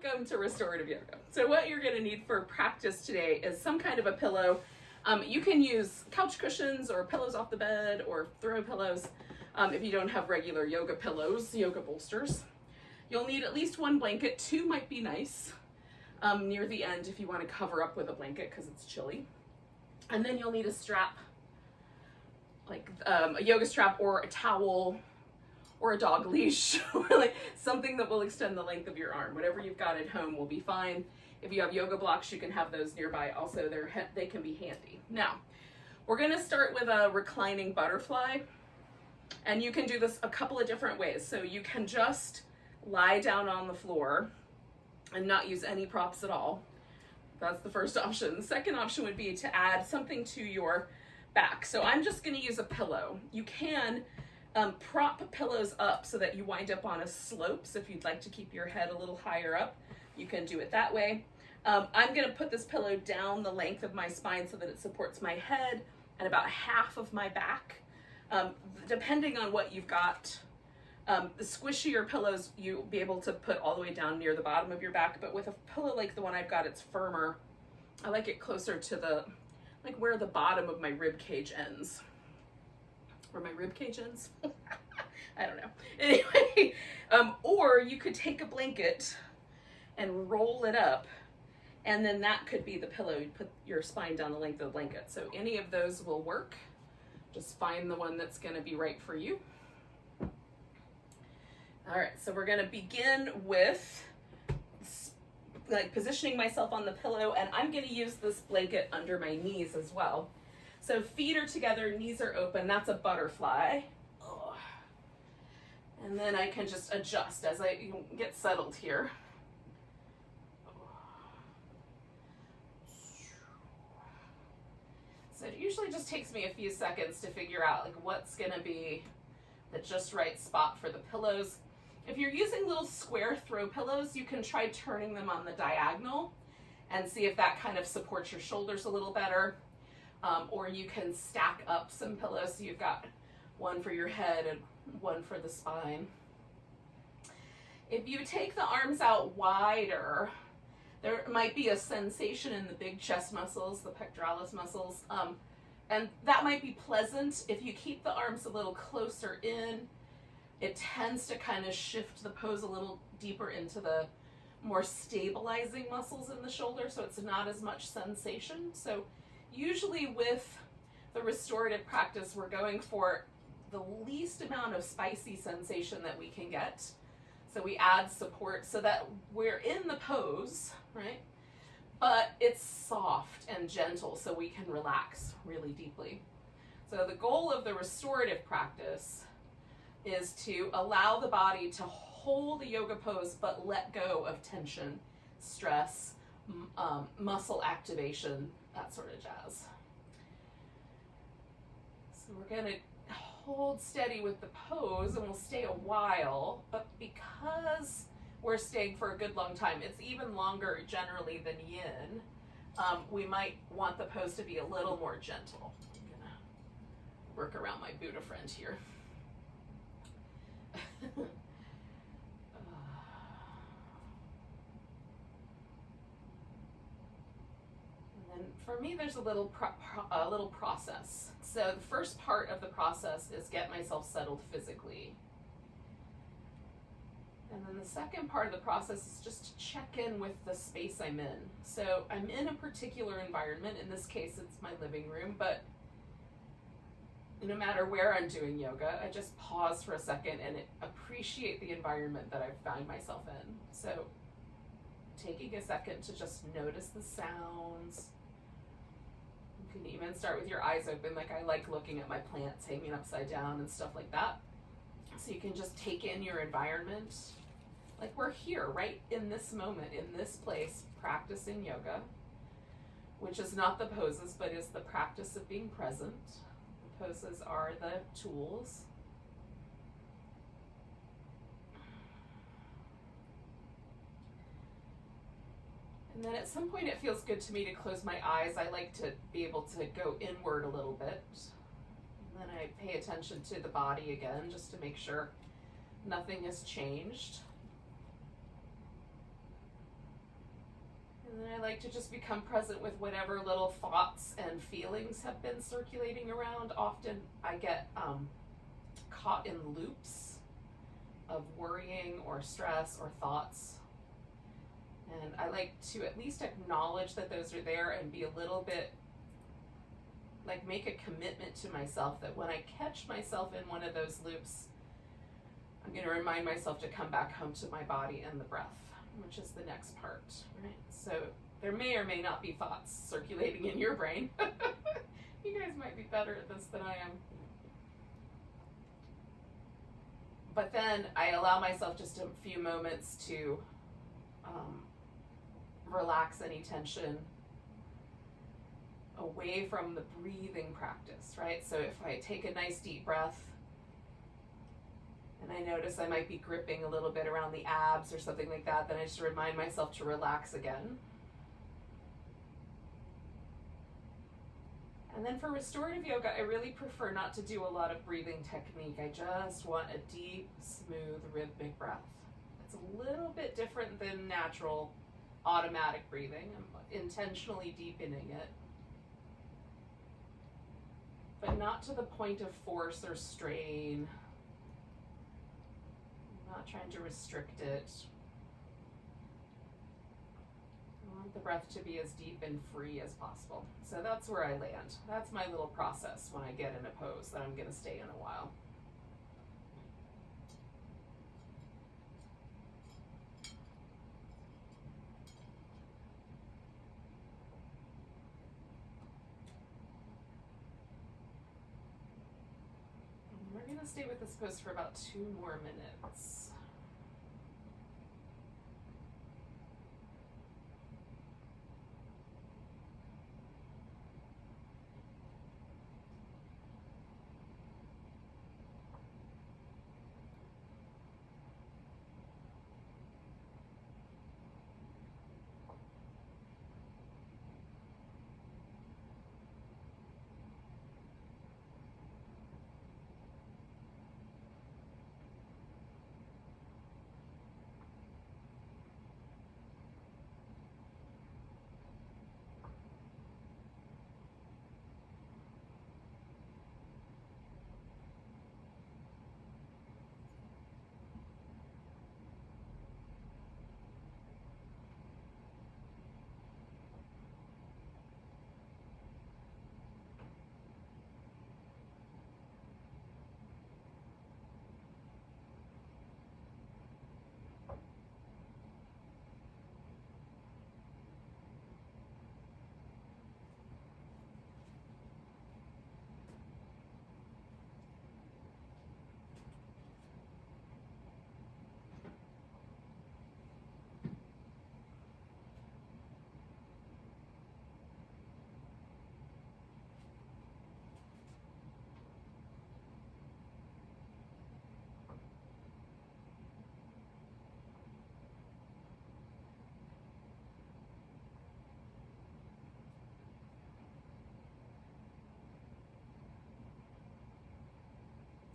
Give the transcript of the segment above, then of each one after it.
Welcome to Restorative Yoga. So what you're going to need for practice today is some kind of a pillow. You can use couch cushions or pillows off the bed or throw pillows if you don't have regular yoga pillows, yoga bolsters. You'll need at least one blanket. Two might be nice near the end if you want to cover up with a blanket because it's chilly. And then you'll need a strap, like a yoga strap or a towel or a dog leash, or like something that will extend the length of your arm. Whatever you've got at home will be fine. If you have yoga blocks, you can have those nearby. Also, they can be handy. Now, we're gonna start with a reclining butterfly, and you can do this a couple of different ways. So you can just lie down on the floor and not use any props at all. That's the first option. The second option would be to add something to your back. So I'm just gonna use a pillow. You can prop pillows up so that you wind up on a slope. So if you'd like to keep your head a little higher up, you can do it that way. I'm gonna put this pillow down the length of my spine so that it supports my head and about half of my back. Depending on what you've got, the squishier pillows you'll be able to put all the way down near the bottom of your back, but with a pillow like the one I've got, it's firmer. I like it closer to like where the bottom of my rib cage ends. Where my rib cage ends? I don't know. Anyway, or you could take a blanket and roll it up, and then that could be the pillow. You put your spine down the length of the blanket. So any of those will work. Just find the one that's gonna be right for you. All right, so we're gonna begin with like positioning myself on the pillow, and I'm gonna use this blanket under my knees as well. So feet are together, knees are open, that's a butterfly. Ugh. And then I can just adjust as I get settled here. So it usually just takes me a few seconds to figure out like what's gonna be the just right spot for the pillows. If you're using little square throw pillows, you can try turning them on the diagonal and see if that kind of supports your shoulders a little better. Or you can stack up some pillows so you've got one for your head and one for the spine. If you take the arms out wider, there might be a sensation in the big chest muscles, the pectoralis muscles, and that might be pleasant. If you keep the arms a little closer in, it tends to kind of shift the pose a little deeper into the more stabilizing muscles in the shoulder, so it's not as much sensation. So usually with the restorative practice, we're going for the least amount of spicy sensation that we can get. So we add support so that we're in the pose, right? But it's soft and gentle so we can relax really deeply. So the goal of the restorative practice is to allow the body to hold the yoga pose but let go of tension, stress, muscle activation, that sort of jazz. So we're gonna hold steady with the pose and we'll stay a while, but because we're staying for a good long time, it's even longer generally than yin, we might want the pose to be a little more gentle. I'm gonna work around my Buddha friend here. For me, there's a little process. So the first part of the process is get myself settled physically. And then the second part of the process is just to check in with the space I'm in. So I'm in a particular environment. In this case, it's my living room, but no matter where I'm doing yoga, I just pause for a second and appreciate the environment that I find myself in. So taking a second to just notice the sounds. You can even start with your eyes open, like I like looking at my plants hanging upside down and stuff like that. So you can just take in your environment, like we're here, right in this moment, in this place, practicing yoga, which is not the poses, but is the practice of being present. The poses are the tools. And then at some point it feels good to me to close my eyes. I like to be able to go inward a little bit. And then I pay attention to the body again, just to make sure nothing has changed. And then I like to just become present with whatever little thoughts and feelings have been circulating around. Often I get caught in loops of worrying or stress or thoughts. And I like to at least acknowledge that those are there and be a little bit, like, make a commitment to myself that when I catch myself in one of those loops, I'm going to remind myself to come back home to my body and the breath, which is the next part, right? So there may or may not be thoughts circulating in your brain. You guys might be better at this than I am. But then I allow myself just a few moments to relax any tension away from the breathing practice, right? So if I take a nice deep breath and I notice I might be gripping a little bit around the abs or something like that, then I just remind myself to relax again. And then for restorative yoga, I really prefer not to do a lot of breathing technique. I just want a deep, smooth, rhythmic breath. It's a little bit different than natural automatic breathing. I'm intentionally deepening it, but not to the point of force or strain. I'm not trying to restrict it. I want the breath to be as deep and free as possible. So that's where I land. That's my little process when I get in a pose that I'm going to stay in a while. We're going to stay with this pose for about 2 more minutes.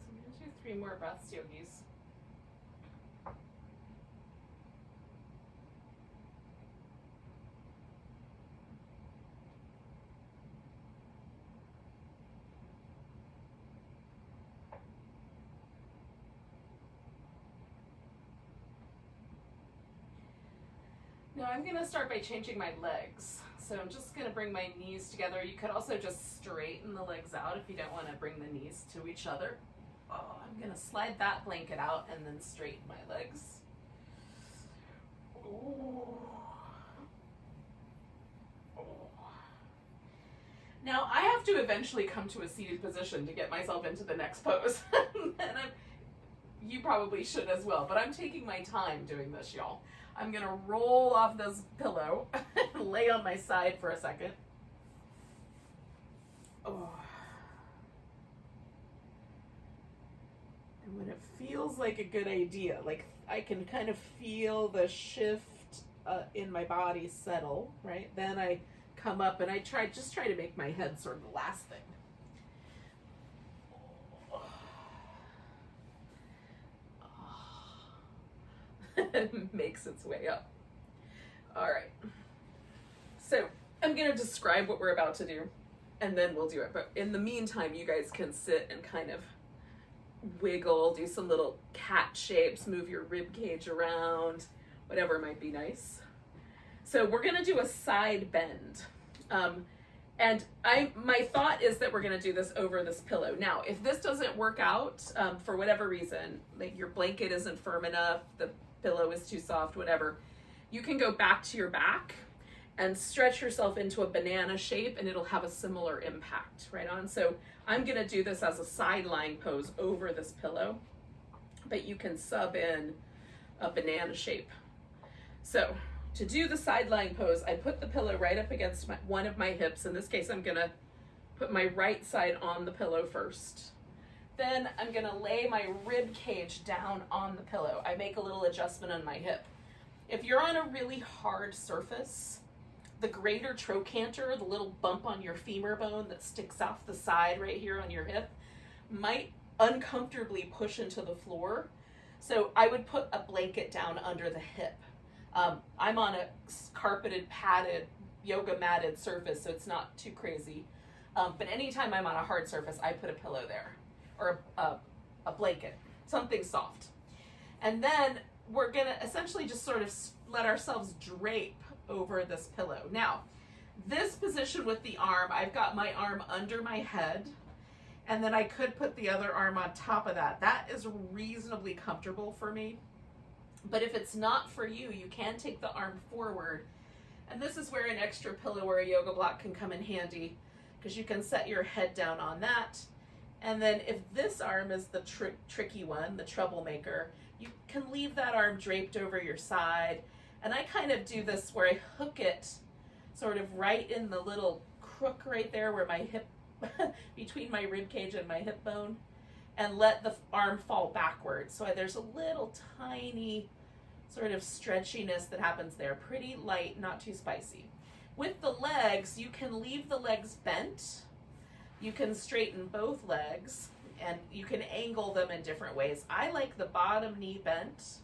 So I'm going to do 3 more breaths, yogis. Now I'm going to start by changing my legs. So I'm just going to bring my knees together. You could also just straighten the legs out if you don't want to bring the knees to each other. Oh, I'm going to slide that blanket out and then straighten my legs. Ooh. Oh. Now I have to eventually come to a seated position to get myself into the next pose. And you probably should as well, but I'm taking my time doing this, y'all. I'm going to roll off this pillow and lay on my side for a second. Oh. And when it feels like a good idea, like I can kind of feel the shift in my body settle, right? Then I come up and I try to make my head sort of the last thing. Makes its way up. All right. So I'm going to describe what we're about to do, and then we'll do it. But in the meantime, you guys can sit and kind of wiggle, do some little cat shapes, move your rib cage around, whatever might be nice. So we're going to do a side bend. And my thought is that we're going to do this over this pillow. Now, if this doesn't work out for whatever reason, like your blanket isn't firm enough, the pillow is too soft, whatever, you can go back to your back and stretch yourself into a banana shape, and it'll have a similar impact, right on. So I'm going to do this as a side lying pose over this pillow, but you can sub in a banana shape. So to do the side lying pose, I put the pillow right up against one of my hips. In this case, I'm going to put my right side on the pillow first. Then I'm going to lay my rib cage down on the pillow. I make a little adjustment on my hip. If you're on a really hard surface, the greater trochanter, the little bump on your femur bone that sticks off the side right here on your hip, might uncomfortably push into the floor. So I would put a blanket down under the hip. I'm on a carpeted, padded, yoga matted surface, so it's not too crazy. But anytime I'm on a hard surface, I put a pillow there, or a blanket, something soft. And then we're gonna essentially just sort of let ourselves drape over this pillow. Now, this position with the arm, I've got my arm under my head, and then I could put the other arm on top of that. That is reasonably comfortable for me. But if it's not for you, you can take the arm forward. And this is where an extra pillow or a yoga block can come in handy, because you can set your head down on that. And then if this arm is the tricky one, the troublemaker, you can leave that arm draped over your side. And I kind of do this where I hook it sort of right in the little crook right there where my hip, between my rib cage and my hip bone, and let the arm fall backwards. So there's a little tiny sort of stretchiness that happens there. Pretty light, not too spicy. With the legs, you can leave the legs bent. You can straighten both legs, and you can angle them in different ways. I like the bottom knee bent,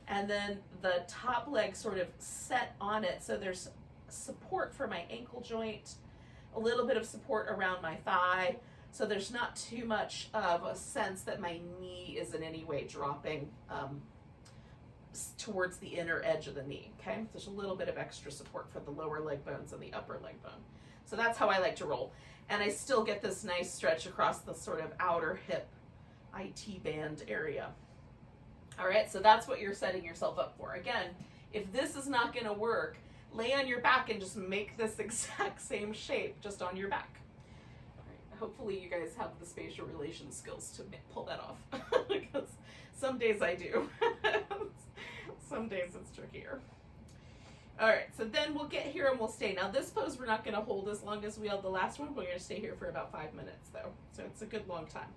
and then the top leg sort of set on it, so there's support for my ankle joint, a little bit of support around my thigh, so there's not too much of a sense that my knee is in any way dropping towards the inner edge of the knee, okay? There's a little bit of extra support for the lower leg bones and the upper leg bone. So that's how I like to roll. And I still get this nice stretch across the sort of outer hip IT band area. All right, so that's what you're setting yourself up for. Again, if this is not gonna work, lay on your back and just make this exact same shape just on your back. All right, hopefully you guys have the spatial relation skills to pull that off, because some days I do. Some days it's trickier. All right, so then we'll get here and we'll stay. Now this pose we're not gonna hold as long as we held the last one. We're gonna stay here for about 5 minutes though. So it's a good long time.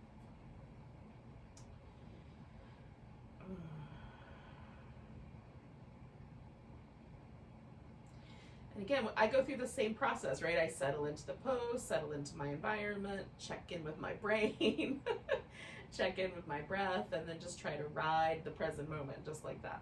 And again, I go through the same process, right? I settle into the pose, settle into my environment, check in with my brain, check in with my breath, and then just try to ride the present moment just like that.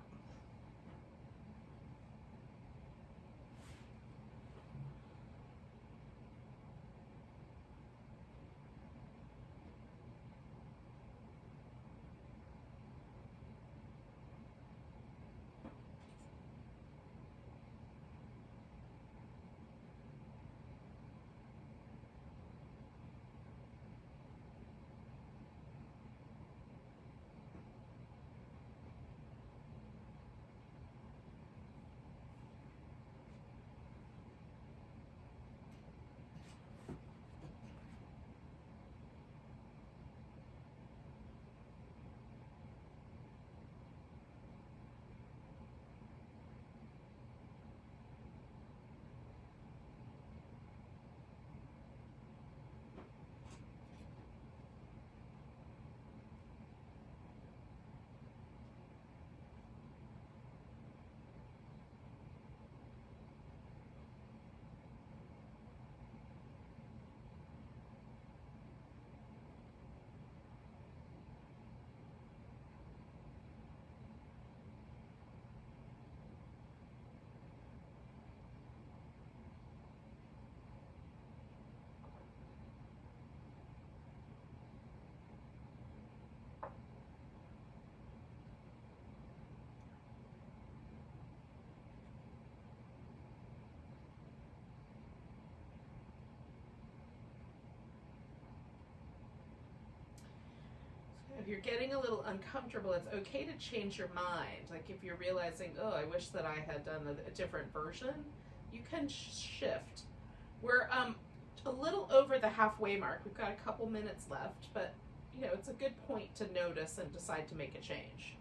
you're getting a little uncomfortable, it's okay to change your mind. Like if you're realizing, oh, I wish that I had done a different version, you can shift. We're a little over the halfway mark. We've got a couple minutes left, but you know, it's a good point to notice and decide to make a change.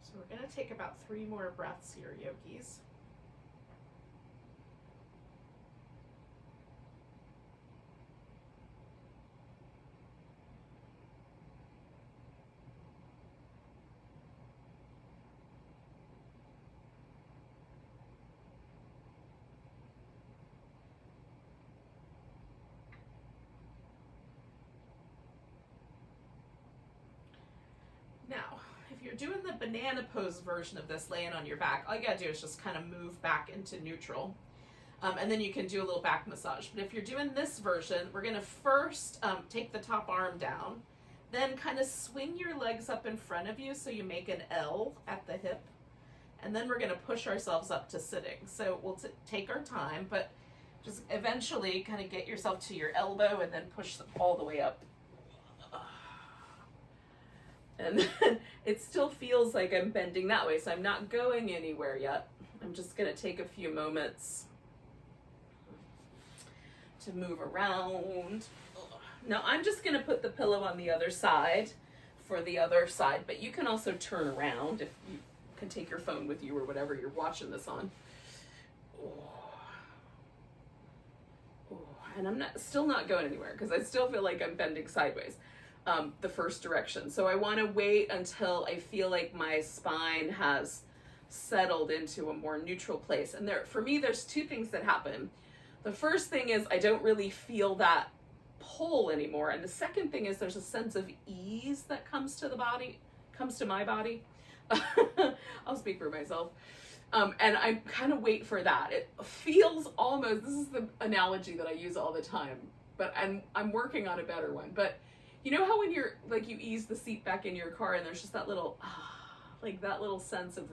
So we're going to take about 3 more breaths here, yogis. Now, if you're doing the banana pose version of this, laying on your back, all you gotta do is just kind of move back into neutral. And then you can do a little back massage. But if you're doing this version, we're gonna first take the top arm down, then kind of swing your legs up in front of you so you make an L at the hip. And then we're gonna push ourselves up to sitting. So we'll take our time, but just eventually kind of get yourself to your elbow and then push all the way up. And then it still feels like I'm bending that way, so I'm not going anywhere yet. I'm just gonna take a few moments to move around. Now I'm just gonna put the pillow on the other side for the other side, but you can also turn around if you can take your phone with you or whatever you're watching this on. And I'm still not going anywhere because I still feel like I'm bending sideways. The first direction. So I want to wait until I feel like my spine has settled into a more neutral place. And for me, there's 2 things that happen. The first thing is I don't really feel that pull anymore. And the second thing is there's a sense of ease that comes to my body. I'll speak for myself. And I kind of wait for that. It feels almost, this is the analogy that I use all the time, but I'm working on a better one. But you know how when you're like, you ease the seat back in your car and there's just that little, like that little sense of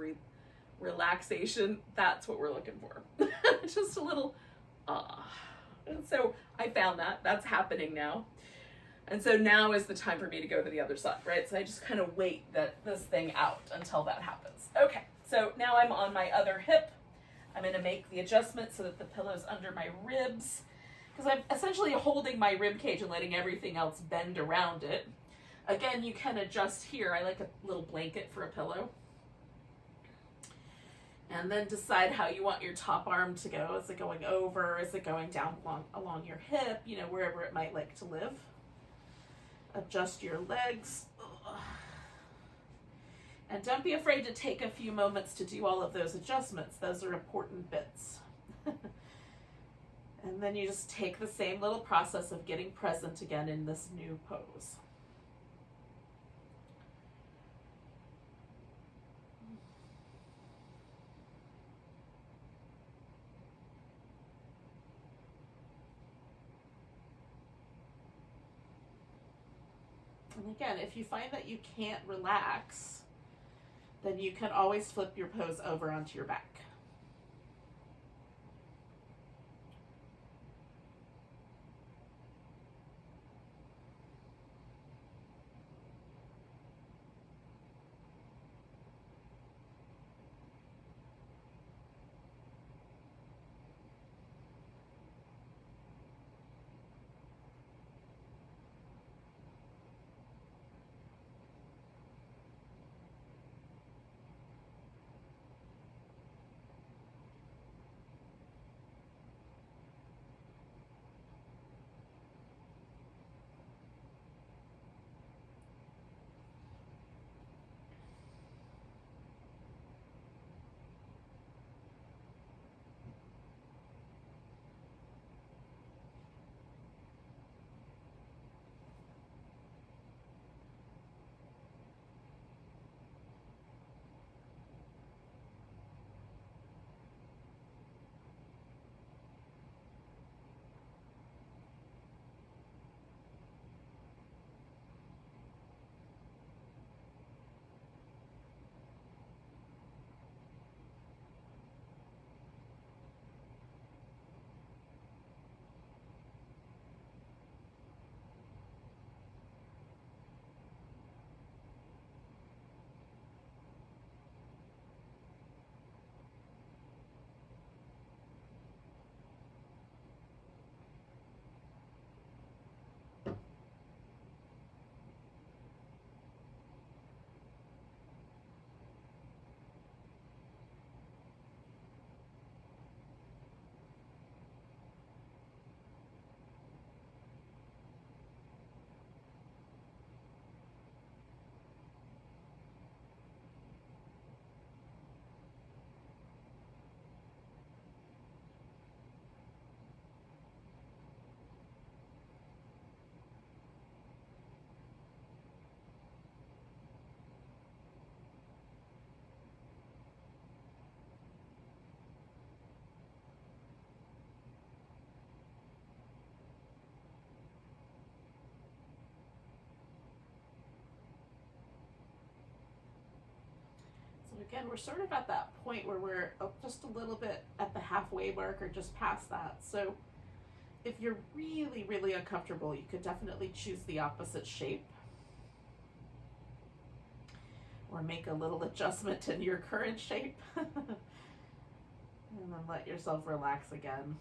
relaxation? That's what we're looking for. Just a little, And so I found that's happening now. And so now is the time for me to go to the other side, right? So I just kind of wait this thing out until that happens. Okay, so now I'm on my other hip. I'm gonna make the adjustment so that the pillow's under my ribs, because I'm essentially holding my rib cage and letting everything else bend around it. Again, you can adjust here. I like a little blanket for a pillow. And then decide how you want your top arm to go. Is it going over? Is it going down along your hip? You know, wherever it might like to live. Adjust your legs. And don't be afraid to take a few moments to do all of those adjustments. Those are important bits. And then you just take the same little process of getting present again in this new pose. And again, if you find that you can't relax, then you can always flip your pose over onto your back. again, we're sort of at that point where we're just a little bit at the halfway mark or just past that. So if you're really, really uncomfortable, you could definitely choose the opposite shape or make a little adjustment in your current shape. And then let yourself relax again.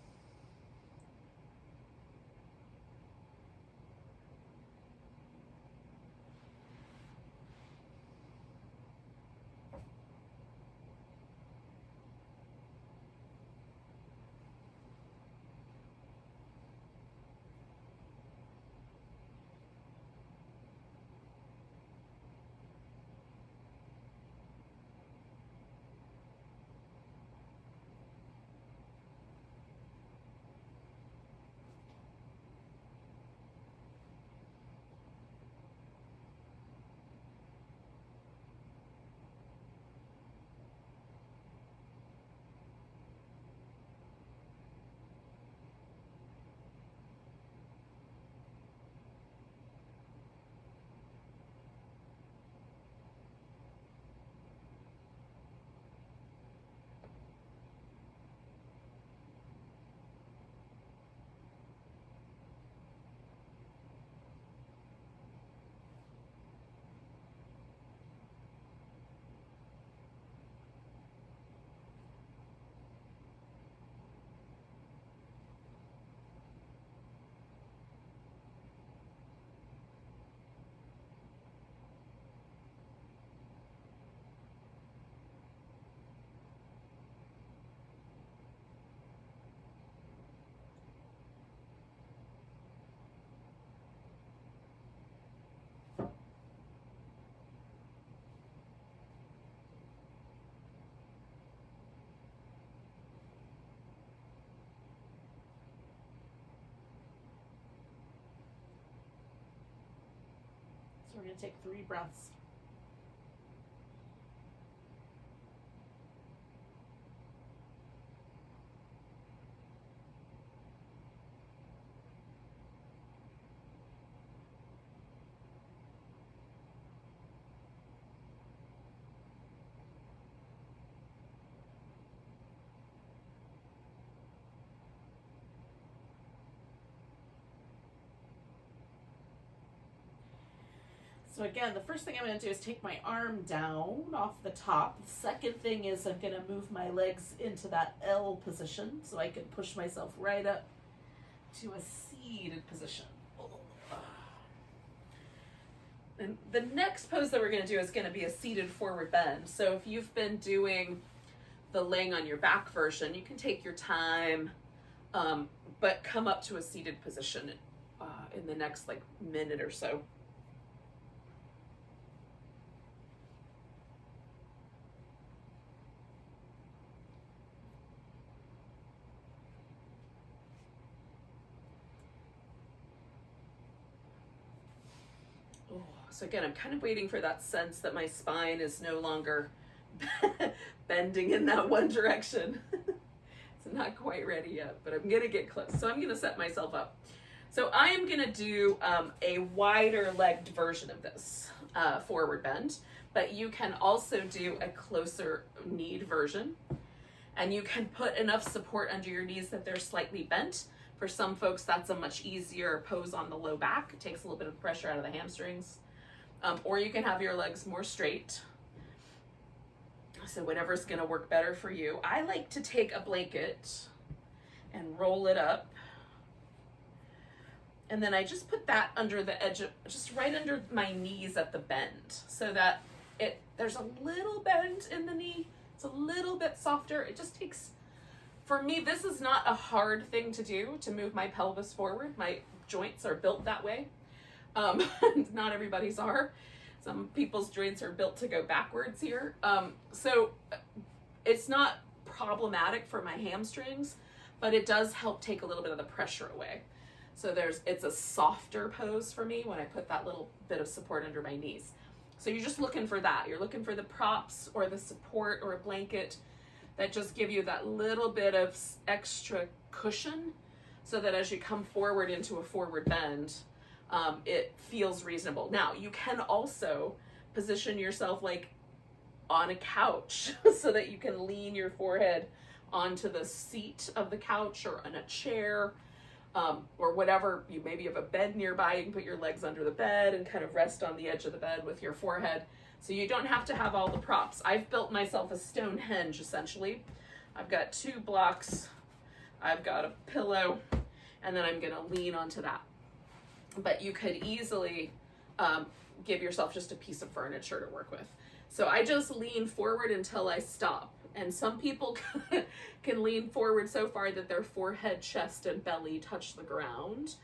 So we're going to take 3 breaths. So again, the first thing I'm going to do is take my arm down off the top. The second thing is I'm going to move my legs into that L position so I can push myself right up to a seated position. And the next pose that we're going to do is going to be a seated forward bend. So if you've been doing the laying on your back version, you can take your time, but come up to a seated position in the next like minute or so. So again, I'm kind of waiting for that sense that my spine is no longer bending in that one direction. It's not quite ready yet, but I'm gonna get close. So I'm gonna set myself up. So I am gonna do a wider legged version of this forward bend, but you can also do a closer kneed version. And you can put enough support under your knees that they're slightly bent. For some folks, that's a much easier pose on the low back. It takes a little bit of pressure out of the hamstrings. Or you can have your legs more straight. So whatever's gonna work better for you. I like to take a blanket and roll it up. And then I just put that under the edge of, just right under my knees at the bend, so that there's a little bend in the knee. It's a little bit softer. It just takes, for me, this is not a hard thing to do, to move my pelvis forward. My joints are built that way. Not everybody's are. Some people's joints are built to go backwards here. So it's not problematic for my hamstrings, but it does help take a little bit of the pressure away. So it's a softer pose for me when I put that little bit of support under my knees. So you're just looking for that. You're looking for the props or the support or a blanket that just give you that little bit of extra cushion, so that as you come forward into a forward bend, it feels reasonable. Now, you can also position yourself like on a couch so that you can lean your forehead onto the seat of the couch or on a chair, or whatever. You maybe have a bed nearby, you can put your legs under the bed and kind of rest on the edge of the bed with your forehead. So you don't have to have all the props. I've built myself a Stonehenge essentially. I've got 2 blocks, I've got a pillow, and then I'm gonna lean onto that. But you could easily give yourself just a piece of furniture to work with. So I just lean forward until I stop. And some people can lean forward so far that their forehead, chest, and belly touch the ground.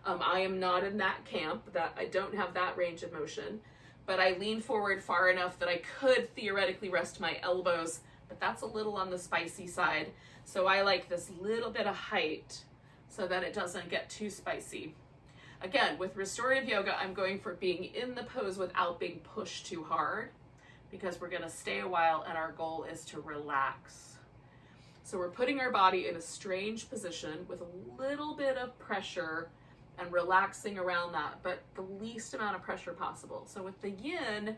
I am not in that camp, that I don't have that range of motion, but I lean forward far enough that I could theoretically rest my elbows, but that's a little on the spicy side. So I like this little bit of height so that it doesn't get too spicy. Again, with restorative yoga, I'm going for being in the pose without being pushed too hard, because we're gonna stay a while and our goal is to relax. So we're putting our body in a strange position with a little bit of pressure and relaxing around that, but the least amount of pressure possible. So with the yin,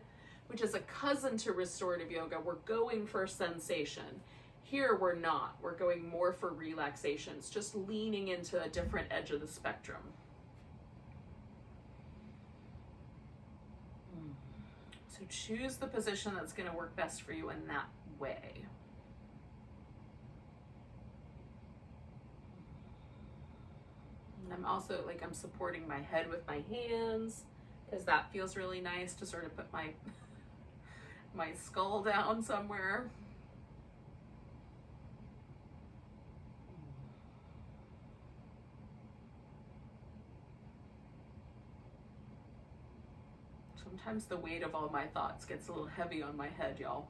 which is a cousin to restorative yoga, we're going for sensation. Here we're not, we're going more for relaxation. It's just leaning into a different edge of the spectrum. So choose the position that's going to work best for you in that way. And I'm also I'm supporting my head with my hands, because that feels really nice to sort of put my my skull down somewhere. Sometimes the weight of all my thoughts gets a little heavy on my head, y'all.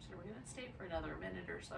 So we're going to stay for another minute or so.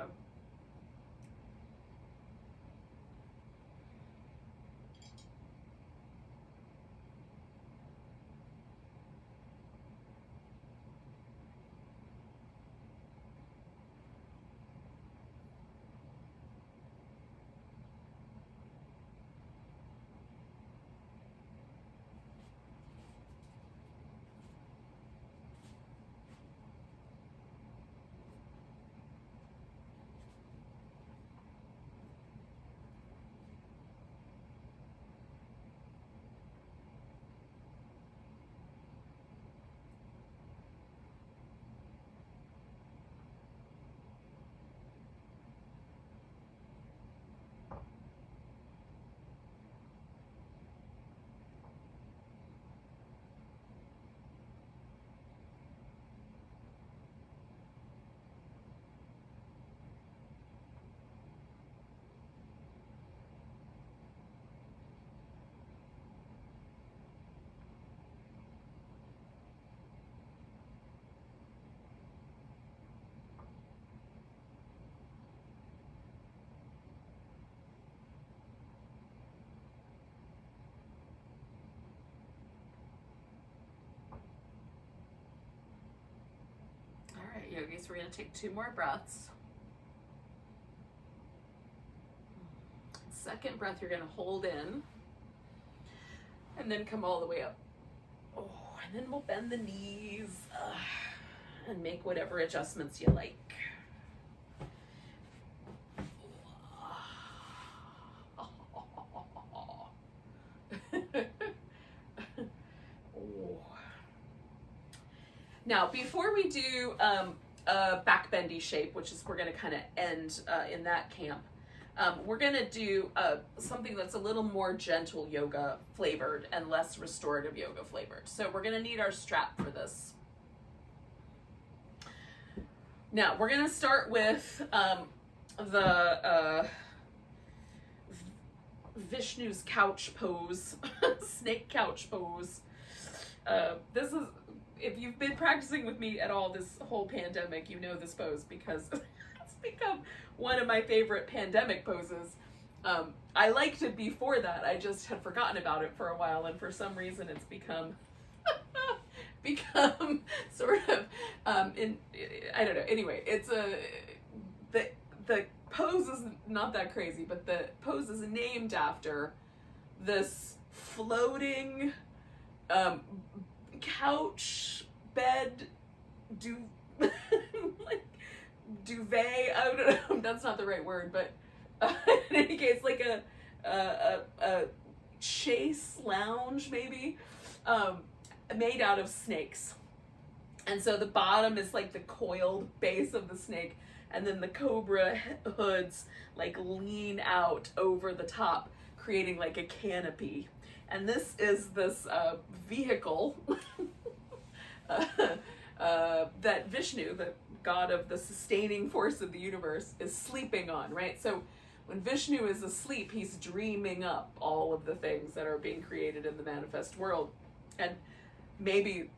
So we're going to take 2 more breaths. Second breath, you're going to hold in and then come all the way up. Oh, and then we'll bend the knees and make whatever adjustments you like. Now, before we do a back bendy shape, which is we're going to kind of end in that camp, we're going to do something that's a little more gentle yoga flavored and less restorative yoga flavored. So we're going to need our strap for this. Now, we're going to start with the Vishnu's couch pose, snake couch pose. This is, if you've been practicing with me at all this whole pandemic, you know this pose because it's become one of my favorite pandemic poses. I liked it before that. I just had forgotten about it for a while, and for some reason it's become sort of I don't know. Anyway, it's the pose is not that crazy, but the pose is named after this floating couch bed like duvet. I don't know. That's not the right word, but in any case, like a chaise lounge maybe, made out of snakes. And so the bottom is like the coiled base of the snake, and then the cobra hoods like lean out over the top, creating like a canopy. And this is this vehicle that Vishnu, the god of the sustaining force of the universe, is sleeping on, right? So when Vishnu is asleep, he's dreaming up all of the things that are being created in the manifest world. And maybe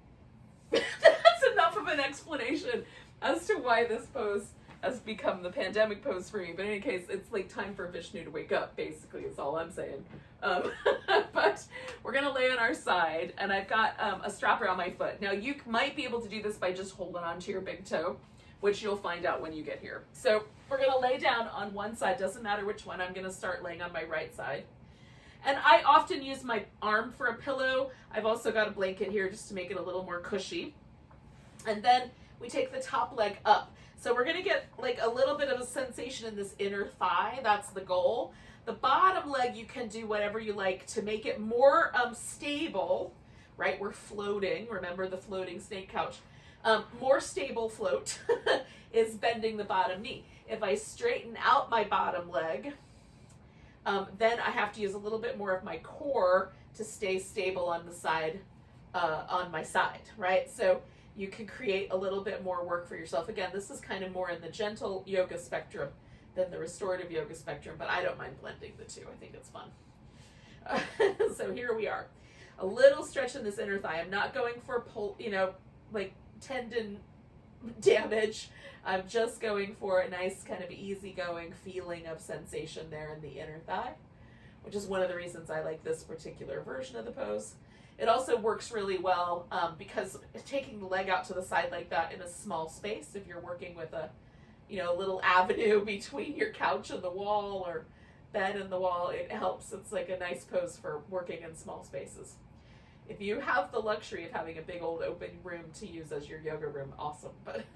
that's enough of an explanation as to why this pose has become the pandemic pose for me. But in any case, it's like time for Vishnu to wake up, basically, is all I'm saying. But we're going to lay on our side, and I've got a strap around my foot. Now, you might be able to do this by just holding on to your big toe, which you'll find out when you get here. So we're going to lay down on one side. Doesn't matter which one. I'm going to start laying on my right side. And I often use my arm for a pillow. I've also got a blanket here just to make it a little more cushy. And then we take the top leg up. So we're going to get like a little bit of a sensation in this inner thigh. That's the goal. The bottom leg, you can do whatever you like to make it more stable, right? We're floating. Remember the floating snake couch. More stable float is bending the bottom knee. If I straighten out my bottom leg, then I have to use a little bit more of my core to stay stable on the side, on my side, right? So you can create a little bit more work for yourself. Again, this is kind of more in the gentle yoga spectrum than the restorative yoga spectrum, but I don't mind blending the two. I think it's fun. So here we are. A little stretch in this inner thigh. I'm not going for like tendon damage. I'm just going for a nice kind of easygoing feeling of sensation there in the inner thigh, which is one of the reasons I like this particular version of the pose. It also works really well because taking the leg out to the side like that in a small space, if you're working with a little avenue between your couch and the wall or bed and the wall, it helps. It's like a nice pose for working in small spaces. If you have the luxury of having a big old open room to use as your yoga room, awesome. But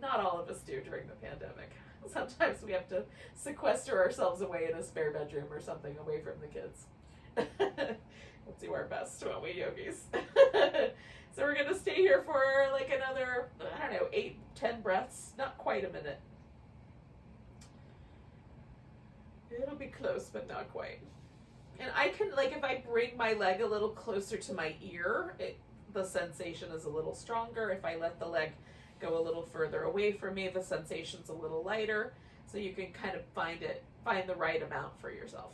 not all of us do during the pandemic. Sometimes we have to sequester ourselves away in a spare bedroom or something away from the kids. We'll do our best, won't we, yogis? So we're going to stay here for like another, 8-10 breaths. Not quite a minute. It'll be close, but not quite. And I can, if I bring my leg a little closer to my ear, the sensation is a little stronger. If I let the leg go a little further away from me, the sensation's a little lighter. So you can kind of find the right amount for yourself.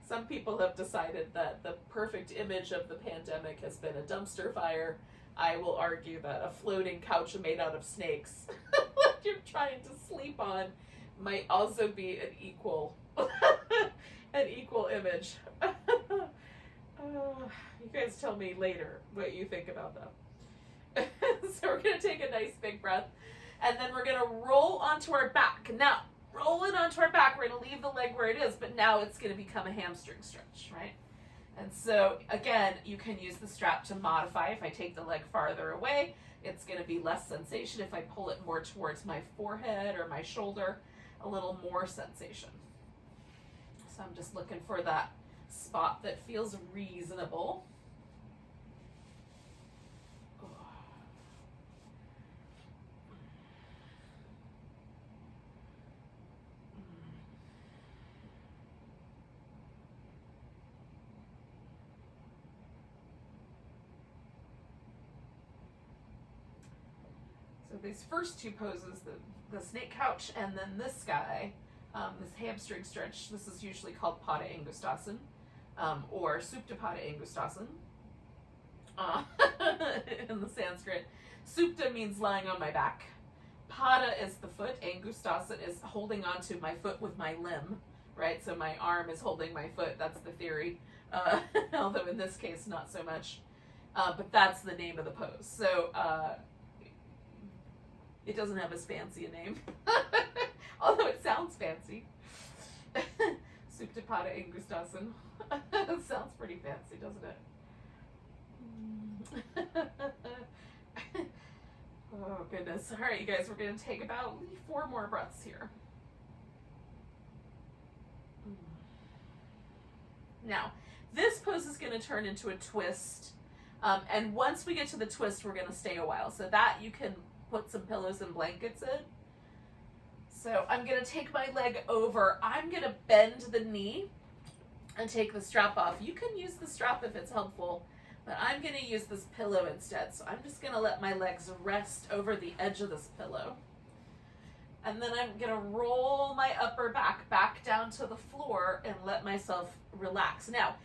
Some people have decided that the perfect image of the pandemic has been a dumpster fire. I will argue that a floating couch made out of snakes that you're trying to sleep on might also be an equal image. You guys tell me later what you think about them. So we're going to take a nice big breath, and then we're going to roll onto our back. Now, rolling onto our back, we're going to leave the leg where it is, but now it's going to become a hamstring stretch, right? And so, again, you can use the strap to modify. If I take the leg farther away, it's going to be less sensation. If I pull it more towards my forehead or my shoulder, a little more sensation. So I'm just looking for that spot that feels reasonable. So these first two poses, the snake couch and then this guy, this hamstring stretch, this is usually called Pada Angustasana, or Supta Pada Angustasana in the Sanskrit. Supta means lying on my back. Pada is the foot. Angustasana is holding onto my foot with my limb, right? So my arm is holding my foot. That's the theory. Although in this case, not so much. But that's the name of the pose. So it doesn't have as fancy a name, although it sounds fancy. Supta Pada Angustasana. It sounds pretty fancy, doesn't it? Oh, goodness. All right, you guys, we're going to take about 4 more breaths here. Now, this pose is going to turn into a twist. And once we get to the twist, we're going to stay a while. So that you can put some pillows and blankets in. So I'm going to take my leg over. I'm going to bend the knee and take the strap off. You can use the strap if it's helpful, but I'm going to use this pillow instead. So I'm just going to let my legs rest over the edge of this pillow. And then I'm going to roll my upper back down to the floor and let myself relax. Now,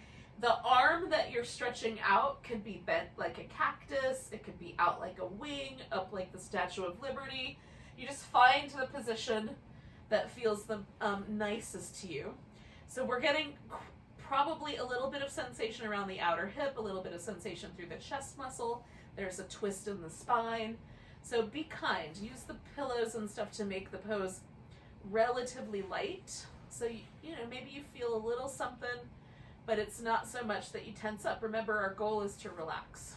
the arm that you're stretching out can be bent like a cactus. It could be out like a wing, up like the Statue of Liberty. You just find the position that feels the nicest to you. So we're getting probably a little bit of sensation around the outer hip, a little bit of sensation through the chest muscle. There's a twist in the spine. So be kind. Use the pillows and stuff to make the pose relatively light. So, you know, maybe you feel a little something, but it's not so much that you tense up. Remember, our goal is to relax.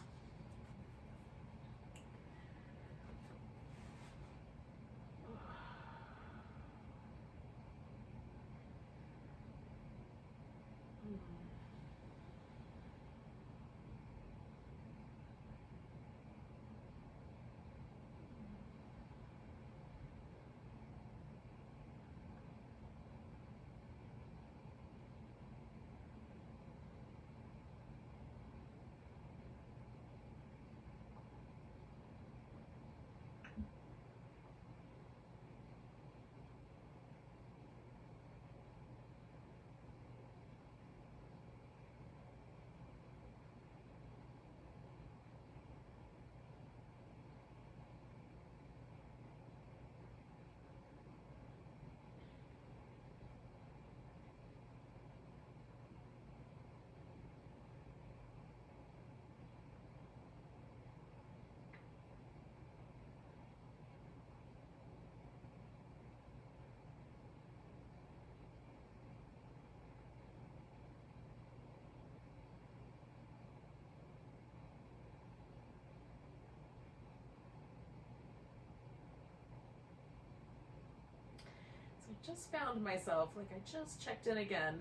Just found myself, like I just checked in again,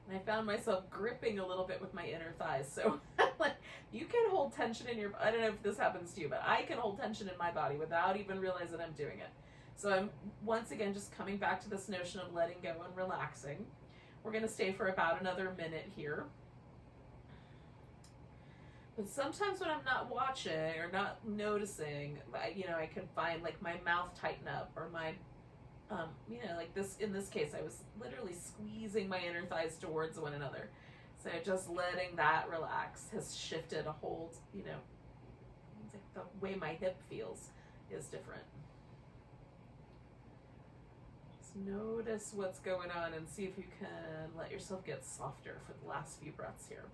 and I found myself gripping a little bit with my inner thighs. So like, you can hold tension in your, I don't know if this happens to you, but I can hold tension in my body without even realizing I'm doing it. So I'm once again just coming back to this notion of letting go and relaxing. We're going to stay for about another minute here. But sometimes when I'm not watching or not noticing, I can find like my mouth tighten up, or my like this, in this case, I was literally squeezing my inner thighs towards one another. So just letting that relax has shifted a whole, it's like the way my hip feels is different. Just notice what's going on and see if you can let yourself get softer for the last few breaths here.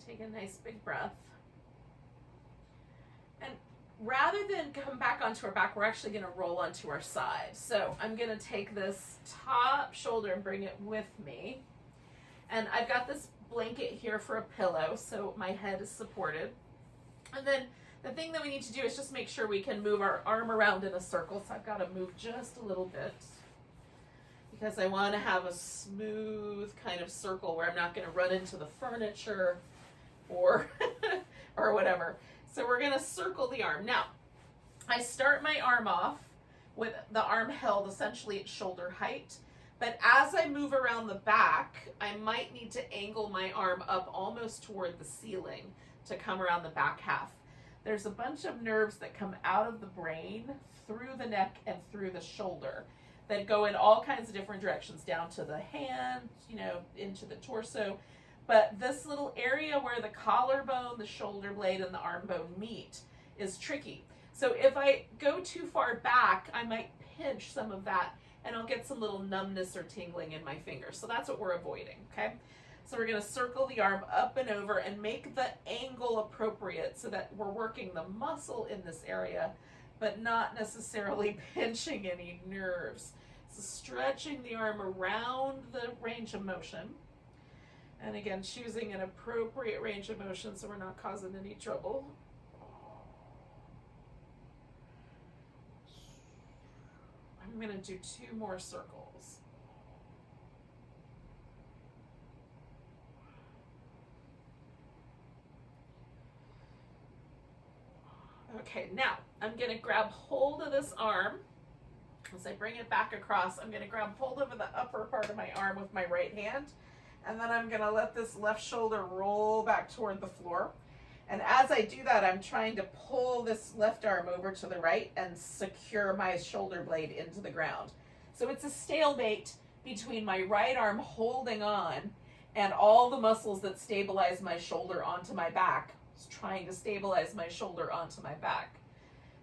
Take a nice big breath. And rather than come back onto our back, we're actually going to roll onto our side. So I'm going to take this top shoulder and bring it with me. And I've got this blanket here for a pillow, so my head is supported. And then the thing that we need to do is just make sure we can move our arm around in a circle. So I've got to move just a little bit because I want to have a smooth kind of circle where I'm not going to run into the furniture or or whatever. So we're going to circle the arm. Now, I start my arm off with the arm held essentially at shoulder height. But as I move around the back, I might need to angle my arm up almost toward the ceiling to come around the back half. There's a bunch of nerves that come out of the brain, through the neck, and through the shoulder that go in all kinds of different directions, down to the hand, into the torso. But this little area where the collarbone, the shoulder blade, and the arm bone meet is tricky. So if I go too far back, I might pinch some of that and I'll get some little numbness or tingling in my fingers. So that's what we're avoiding, okay? So we're gonna circle the arm up and over and make the angle appropriate so that we're working the muscle in this area, but not necessarily pinching any nerves. So stretching the arm around the range of motion. And again, choosing an appropriate range of motion so we're not causing any trouble. I'm going to do 2 more circles. Okay, now I'm going to grab hold of this arm. As I bring it back across, I'm going to grab hold of the upper part of my arm with my right hand. And then I'm going to let this left shoulder roll back toward the floor. And as I do that, I'm trying to pull this left arm over to the right and secure my shoulder blade into the ground. So it's a stalemate between my right arm holding on and all the muscles that stabilize my shoulder onto my back. It's trying to stabilize my shoulder onto my back.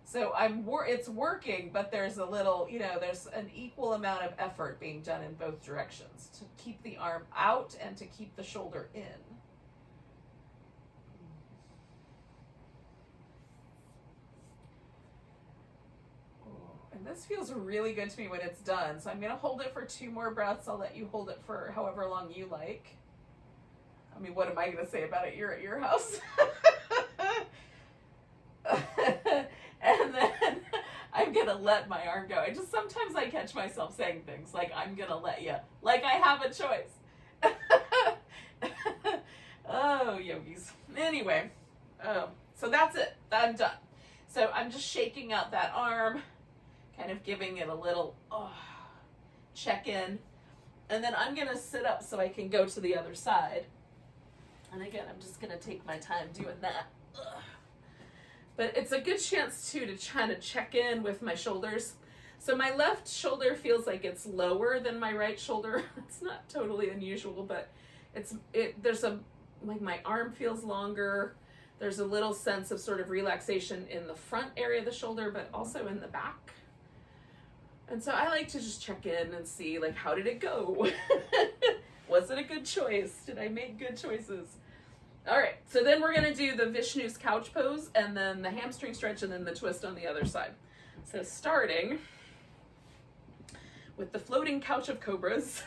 So it's working, but there's a little, there's an equal amount of effort being done in both directions to keep the arm out and to keep the shoulder in. And this feels really good to me when it's done. So I'm going to hold it for 2 more breaths. I'll let you hold it for however long you like. I mean, what am I going to say about it? You're at your house. And then I'm going to let my arm go. Sometimes I catch myself saying things like, I'm going to let you, like I have a choice. Oh, yogis. Anyway, so that's it. I'm done. So I'm just shaking out that arm, kind of giving it a little check-in. And then I'm going to sit up so I can go to the other side. And again, I'm just going to take my time doing that. But it's a good chance, too, to try to check in with my shoulders. So my left shoulder feels like it's lower than my right shoulder. It's not totally unusual, but my arm feels longer. There's a little sense of sort of relaxation in the front area of the shoulder, but also in the back. And so I like to just check in and see, how did it go? Was it a good choice? Did I make good choices? All right, so then we're going to do the Vishnu's couch pose and then the hamstring stretch and then the twist on the other side. So starting with the floating couch of cobras,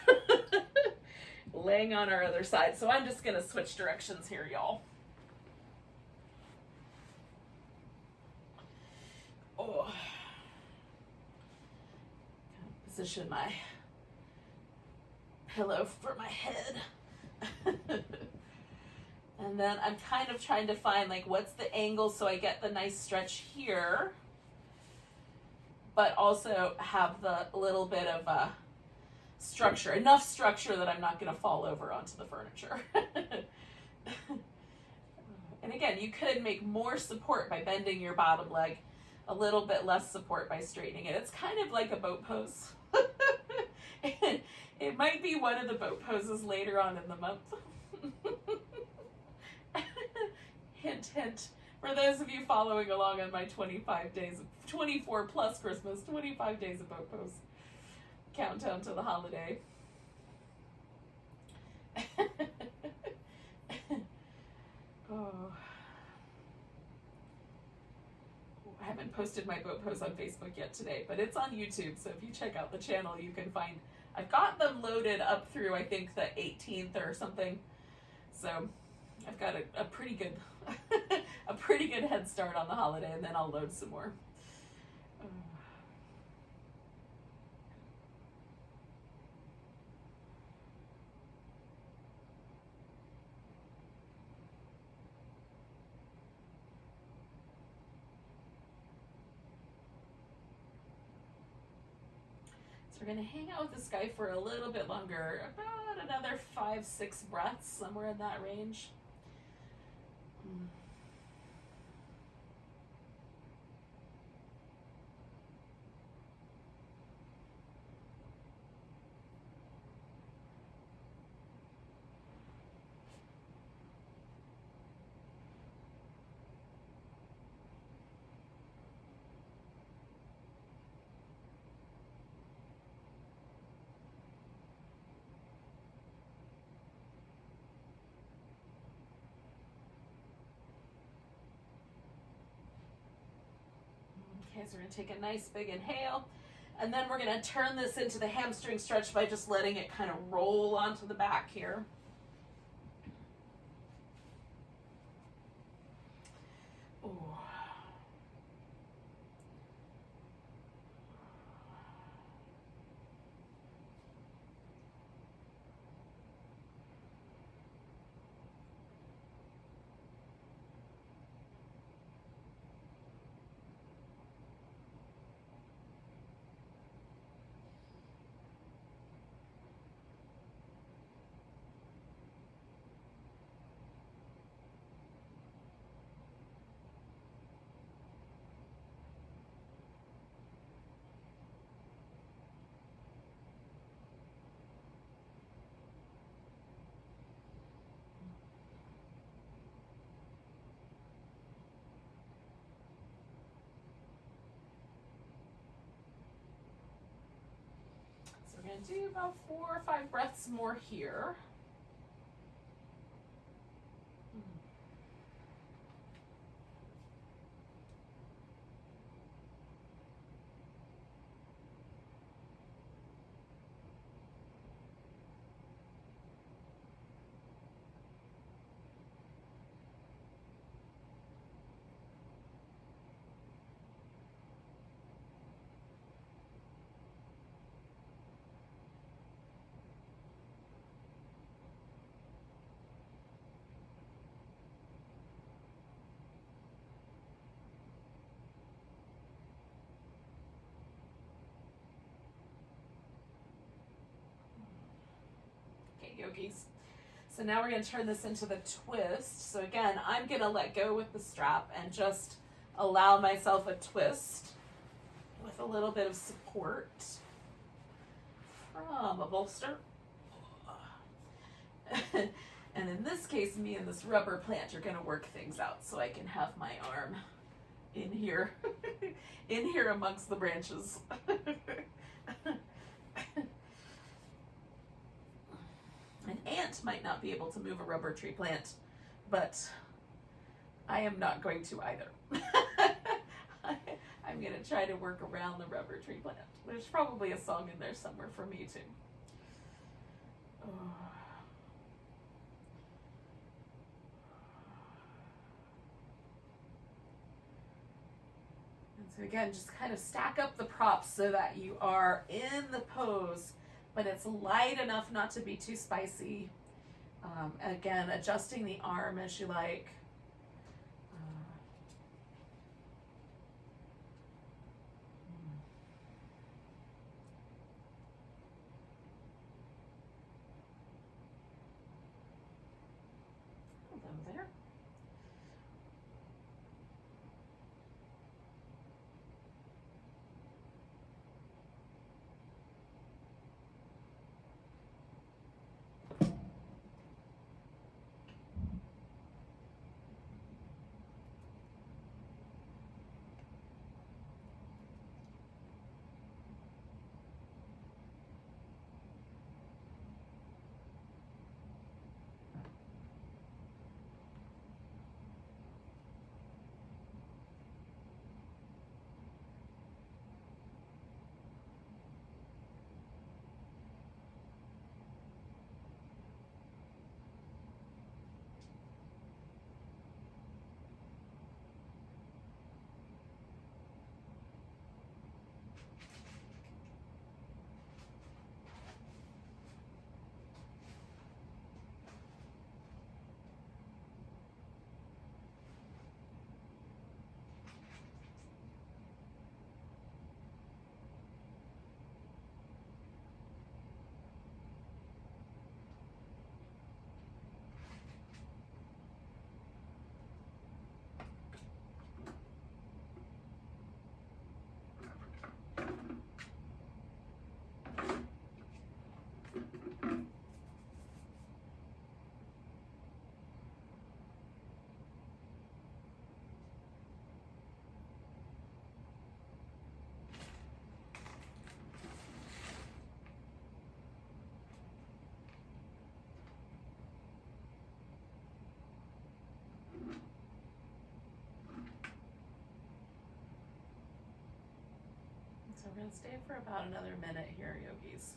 laying on our other side. So I'm just going to switch directions here, y'all. Oh. Position my pillow for my head. And then I'm kind of trying to find what's the angle so I get the nice stretch here, but also have the little bit of structure, enough structure that I'm not going to fall over onto the furniture. And again, you could make more support by bending your bottom leg, a little bit less support by straightening it. It's kind of like a boat pose. It might be one of the boat poses later on in the month. Hint, hint. For those of you following along on my 24 plus Christmas, 25 days of boat pose countdown to the holiday. haven't posted my boat pose on Facebook yet today, but it's on YouTube. So if you check out the channel, you can find, I've got them loaded up through, I think, the 18th or something. So I've got a pretty good, a pretty good head start on the holiday, and then I'll load some more. So we're going to hang out with this guy for a little bit longer, about another 5-6 breaths, somewhere in that range. Okay, so we're going to take a nice big inhale, and then we're going to turn this into the hamstring stretch by just letting it kind of roll onto the back here. Ooh. We're going to do about 4 or 5 breaths more here. Yogis. So now we're going to turn this into the twist. So again, I'm going to let go with the strap and just allow myself a twist with a little bit of support from a bolster. And in this case, me and this rubber plant are going to work things out so I can have my arm in here, in here amongst the branches. An ant might not be able to move a rubber tree plant, but I am not going to either. I'm going to try to work around the rubber tree plant. There's probably a song in there somewhere for me too. Oh. And so again, just kind of stack up the props so that you are in the pose, but it's light enough not to be too spicy. Again, adjusting the arm as you like. Hello there. So we're going to stay for about another minute here, yogis.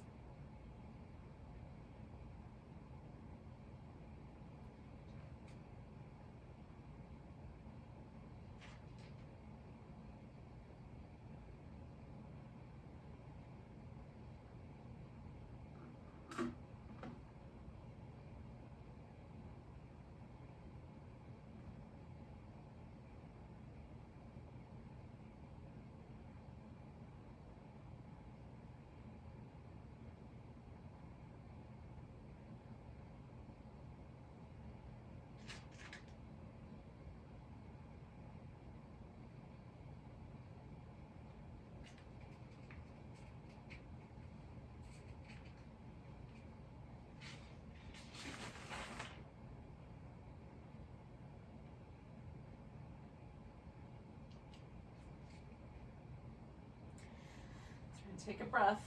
Take a breath,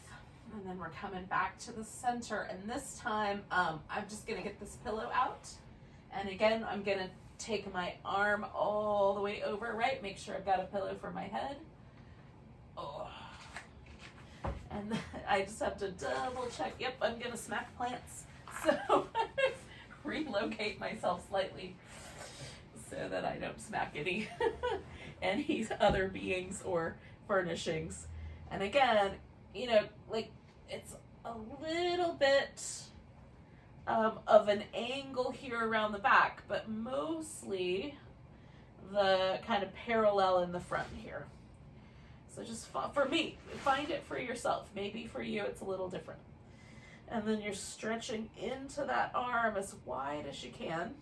and then we're coming back to the center, and this time I'm just gonna get this pillow out, and again I'm gonna take my arm all the way over, right? Make sure I've got a pillow for my head. Oh. And I just have to double check. Yep, I'm gonna smack plants, so relocate myself slightly so that I don't smack any any other beings or furnishings. And again, you know, like it's a little bit of an angle here around the back, but mostly the kind of parallel in the front here. So just for me, find it for yourself. Maybe for you it's a little different. And then you're stretching into that arm as wide as you can.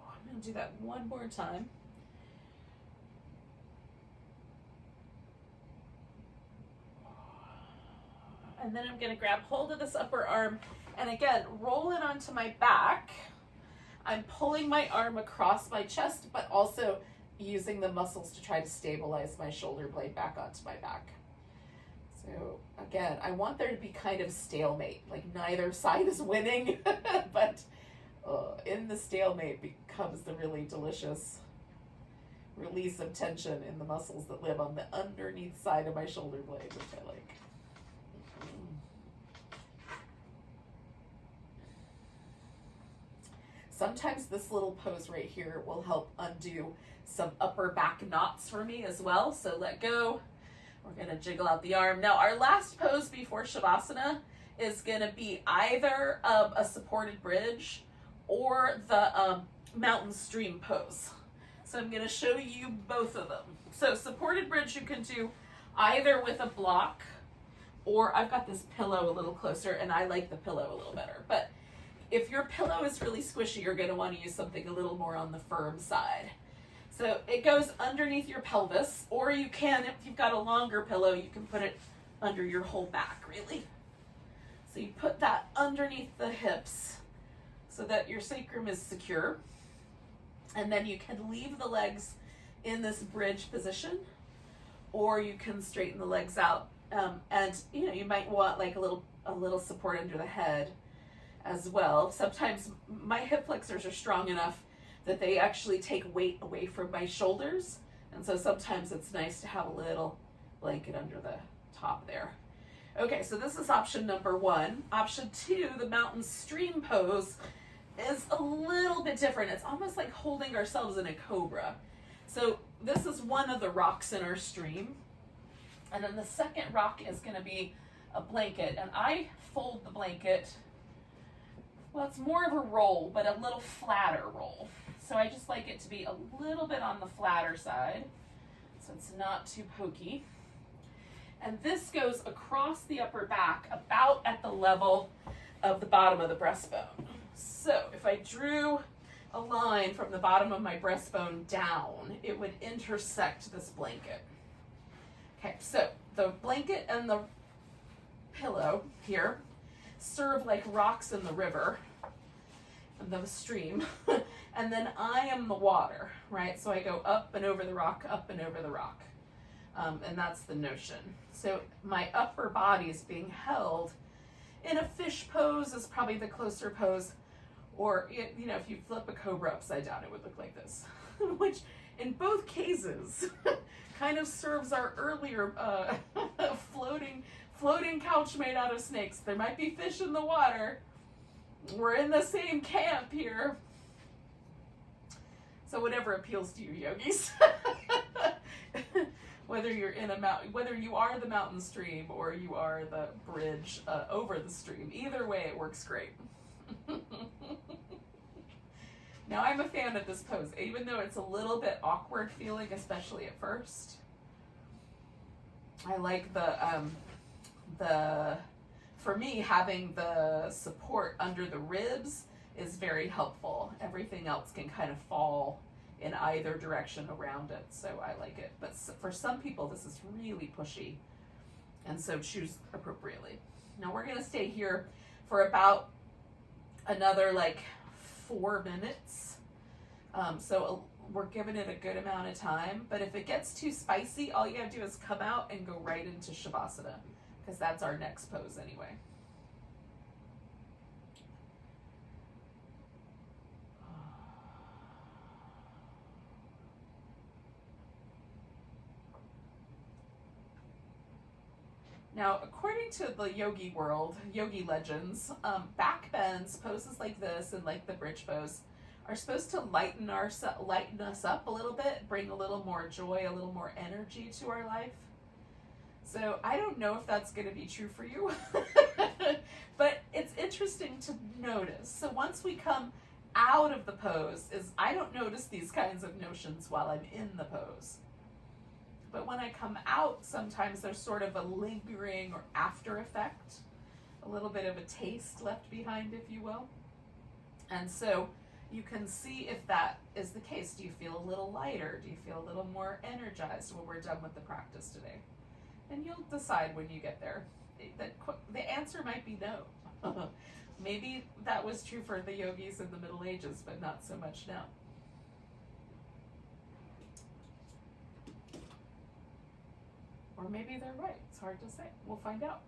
I'm going to do that one more time. And then I'm going to grab hold of this upper arm and again, roll it onto my back. I'm pulling my arm across my chest, but also using the muscles to try to stabilize my shoulder blade back onto my back. So again, I want there to be kind of a stalemate, like neither side is winning, but in the stalemate becomes the really delicious release of tension in the muscles that live on the underneath side of my shoulder blade, which I like. Sometimes this little pose right here will help undo some upper back knots for me as well. So let go. We're going to jiggle out the arm. Now our last pose before Shavasana is going to be either a supported bridge or the mountain stream pose. So I'm going to show you both of them. So supported bridge you can do either with a block, or I've got this pillow a little closer and I like the pillow a little better. But if your pillow is really squishy, you're going to want to use something a little more on the firm side. So it goes underneath your pelvis, or you can, if you've got a longer pillow, you can put it under your whole back, really. So you put that underneath the hips so that your sacrum is secure. And then you can leave the legs in this bridge position, or you can straighten the legs out. And you know, you might want like a little support under the head as well. Sometimes my hip flexors are strong enough that they actually take weight away from my shoulders, and so sometimes it's nice to have a little blanket under the top there. Okay, so this is option number one. Option two, the mountain stream pose, is a little bit different. It's almost like holding ourselves in a cobra. So this is one of the rocks in our stream, and then the second rock is going to be a blanket, and I fold the blanket. Well, it's more of a roll, but a little flatter roll. So I just like it to be a little bit on the flatter side, so it's not too pokey. And this goes across the upper back, about at the level of the bottom of the breastbone. So if I drew a line from the bottom of my breastbone down, it would intersect this blanket. Okay, so the blanket and the pillow here serve like rocks in the river, the stream, and then I am the water, right? So I go up and over the rock, up and over the rock, and that's the notion. So my upper body is being held in a fish pose is probably the closer pose, Or, you know, if you flip a cobra upside down, it would look like this, which in both cases kind of serves our earlier floating couch made out of snakes. There might be fish in the water. We're in the same camp here. So whatever appeals to you, yogis. Whether you're in a mountain, whether you are the mountain stream or you are the bridge over the stream, either way it works great. Now I'm a fan of this pose, even though it's a little bit awkward feeling, especially at first. I like for me, having the support under the ribs is very helpful. Everything else can kind of fall in either direction around it, so I like it. But for some people, this is really pushy, and so choose appropriately. Now we're gonna stay here for about another like 4 minutes. So we're giving it a good amount of time, but if it gets too spicy, all you gotta do is come out and go right into Shavasana, because that's our next pose anyway. Now, according to the yogi world, yogi legends, back bends, poses like this and like the bridge pose, are supposed to lighten us up a little bit, bring a little more joy, a little more energy to our life. So I don't know if that's going to be true for you, but it's interesting to notice. So once we come out of the pose, I don't notice these kinds of notions while I'm in the pose. But when I come out, sometimes there's sort of a lingering or after effect, a little bit of a taste left behind, if you will. And so you can see if that is the case. Do you feel a little lighter? Do you feel a little more energized when we're done with the practice today? And you'll decide when you get there. The answer might be no. Maybe that was true for the yogis in the Middle Ages, but not so much now. Or maybe they're right. It's hard to say. We'll find out.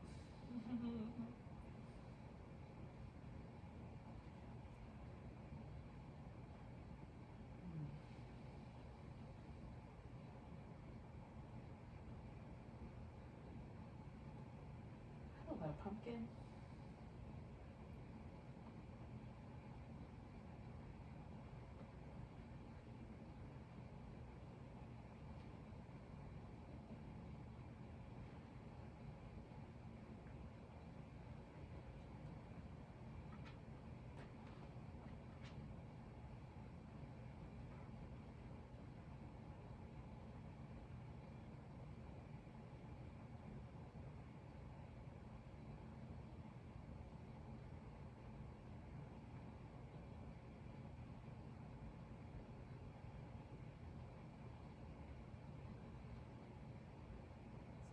Hello, pumpkin.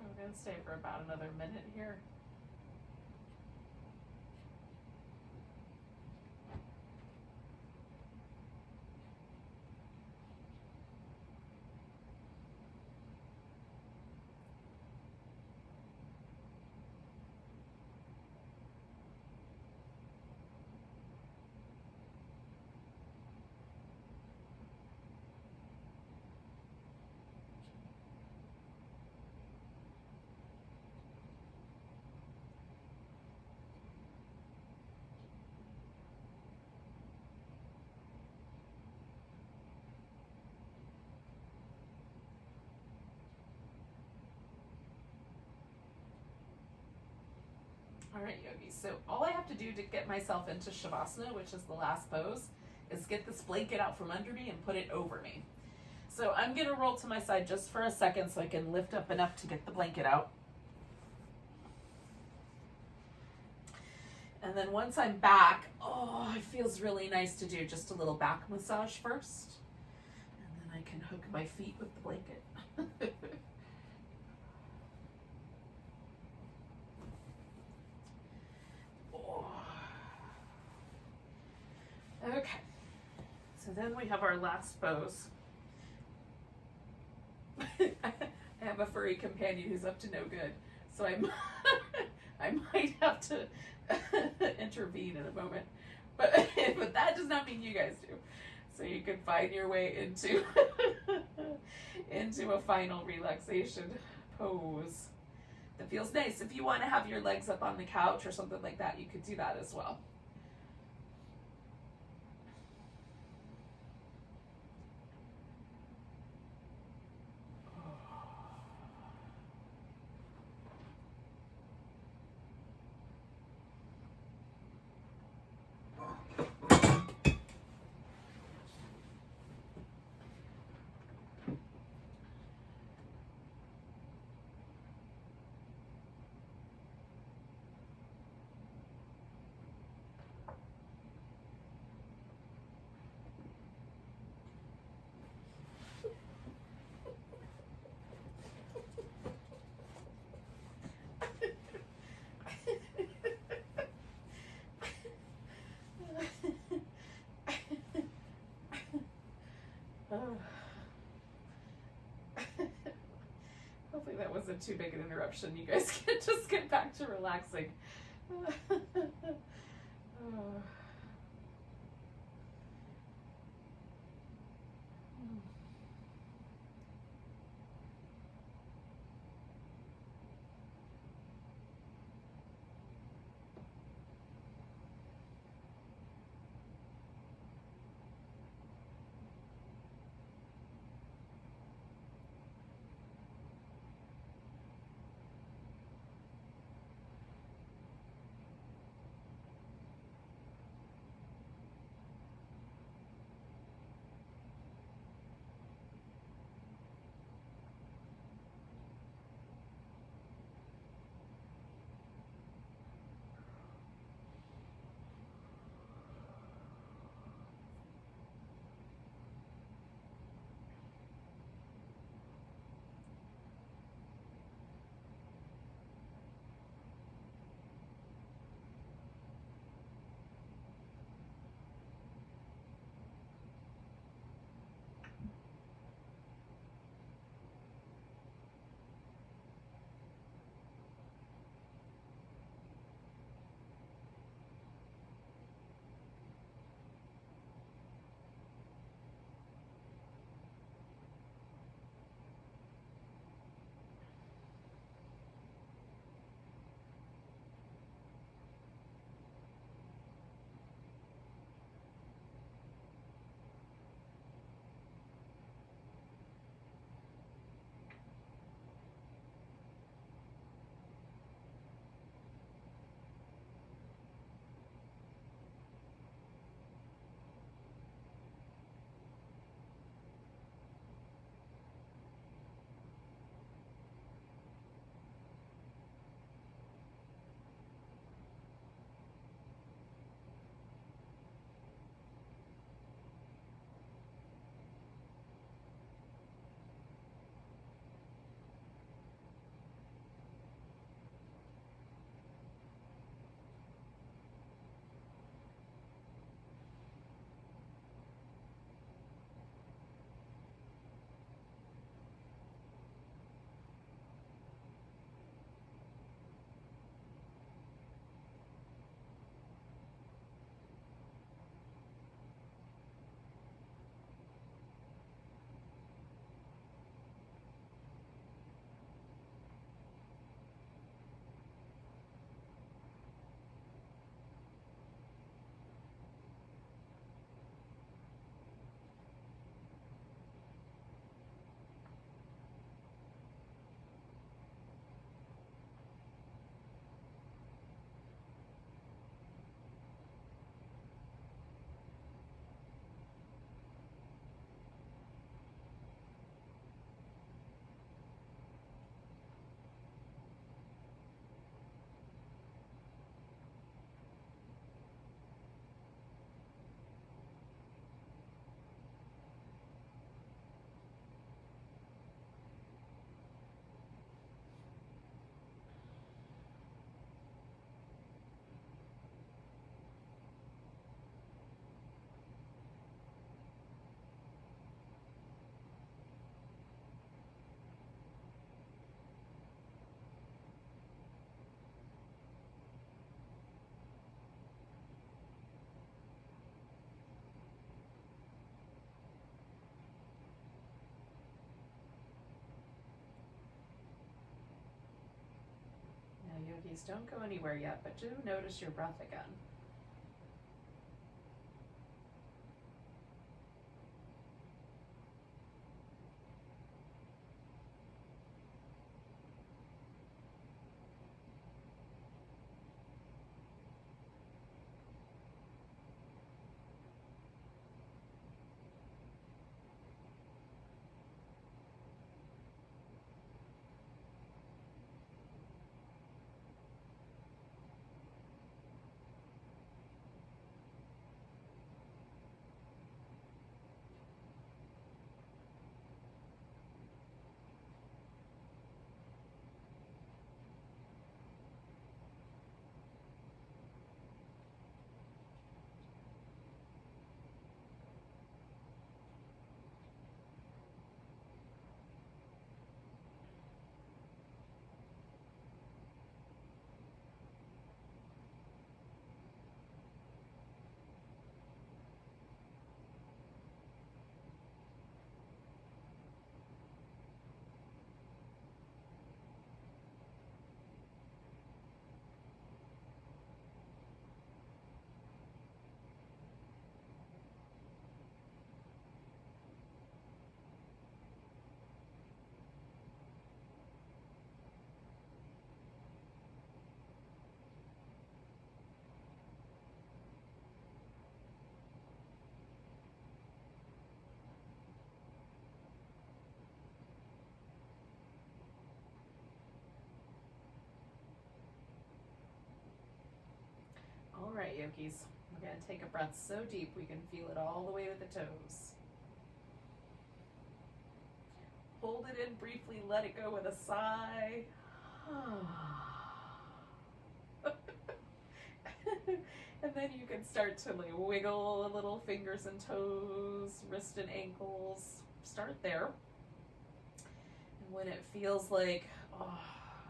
We're going to stay for about another minute here. All right, yogis, so all I have to do to get myself into Shavasana, which is the last pose, is get this blanket out from under me and put it over me. So I'm going to roll to my side just for a second so I can lift up enough to get the blanket out. And then once I'm back, oh, it feels really nice to do just a little back massage first. And then I can hook my feet with the blanket. Okay, so then we have our last pose. I have a furry companion who's up to no good, so I might have to intervene in a moment. But but that does not mean you guys do. So you can find your way into into a final relaxation pose that feels nice. If you want to have your legs up on the couch or something like that, you could do that as well. Hopefully that wasn't too big an interruption. You guys can just get back to relaxing. yogis. Don't go anywhere yet, but do notice your breath again. All right, yogis, we're going to take a breath so deep we can feel it all the way to the toes. Hold it in briefly, let it go with a sigh. And then you can start to like wiggle a little, fingers and toes, wrist and ankles. Start there. And when it feels like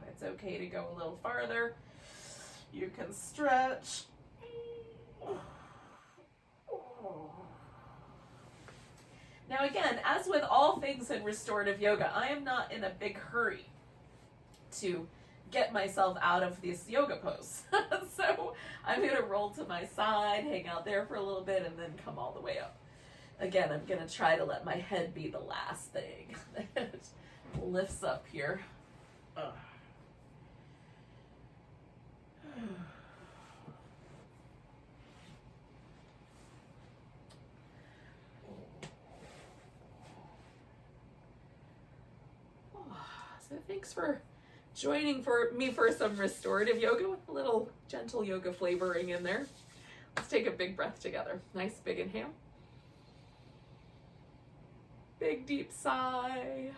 it's okay to go a little farther, you can stretch. Now again, as with all things in restorative yoga, I am not in a big hurry to get myself out of this yoga pose. So I'm going to roll to my side, hang out there for a little bit, and then come all the way up. Again, I'm going to try to let my head be the last thing that lifts up here. So thanks for joining me for some restorative yoga with a little gentle yoga flavoring in there. Let's take a big breath together. Nice big inhale. Big deep sigh.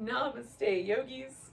Namaste, yogis.